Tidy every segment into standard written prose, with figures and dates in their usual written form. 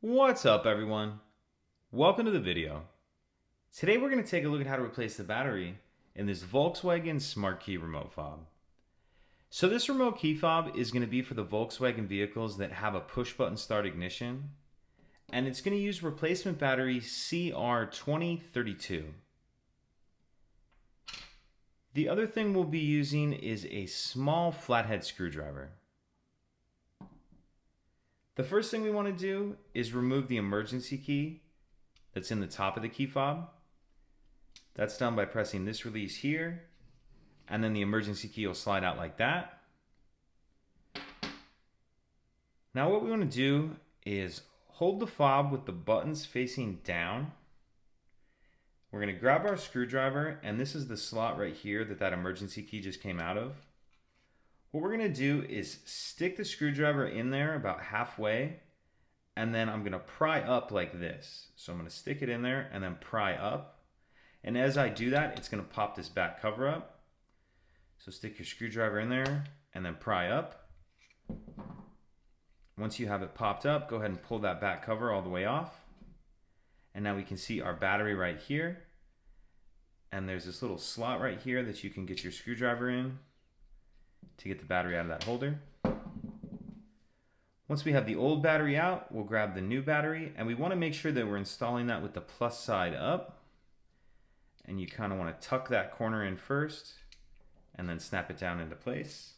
What's up, everyone? Welcome to the video. Today we're going to take a look at how to replace the battery in this Volkswagen Smart Key remote fob. So this remote key fob is going to be for the Volkswagen vehicles that have a push button start ignition, and it's going to use replacement battery CR2032. The other thing we'll be using is a small flathead screwdriver. The first thing we want to do is remove the emergency key that's in the top of the key fob. That's done by pressing this release here, and then the emergency key will slide out like that. Now what we want to do is hold the fob with the buttons facing down. We're going to grab our screwdriver, and this is the slot right here that emergency key just came out of. What we're going to do is stick the screwdriver in there about halfway, and then I'm going to pry up like this. So I'm going to stick it in there and then pry up. And as I do that, it's going to pop this back cover up. So stick your screwdriver in there and then pry up. Once you have it popped up, go ahead and pull that back cover all the way off. And now we can see our battery right here. And there's this little slot right here that you can get your screwdriver in to get the battery out of that holder. Once we have the old battery out, we'll grab the new battery, and we want to make sure that we're installing that with the plus side up. And you kind of want to tuck that corner in first and then snap it down into place.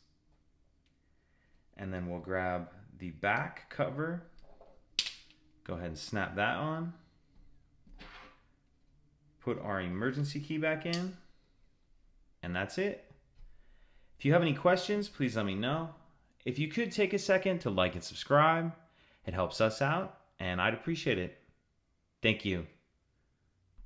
And then we'll grab the back cover, go ahead and snap that on. Put our emergency key back in, and that's it. If you have any questions, please let me know. If you could take a second to like and subscribe, it helps us out, and I'd appreciate it. Thank you.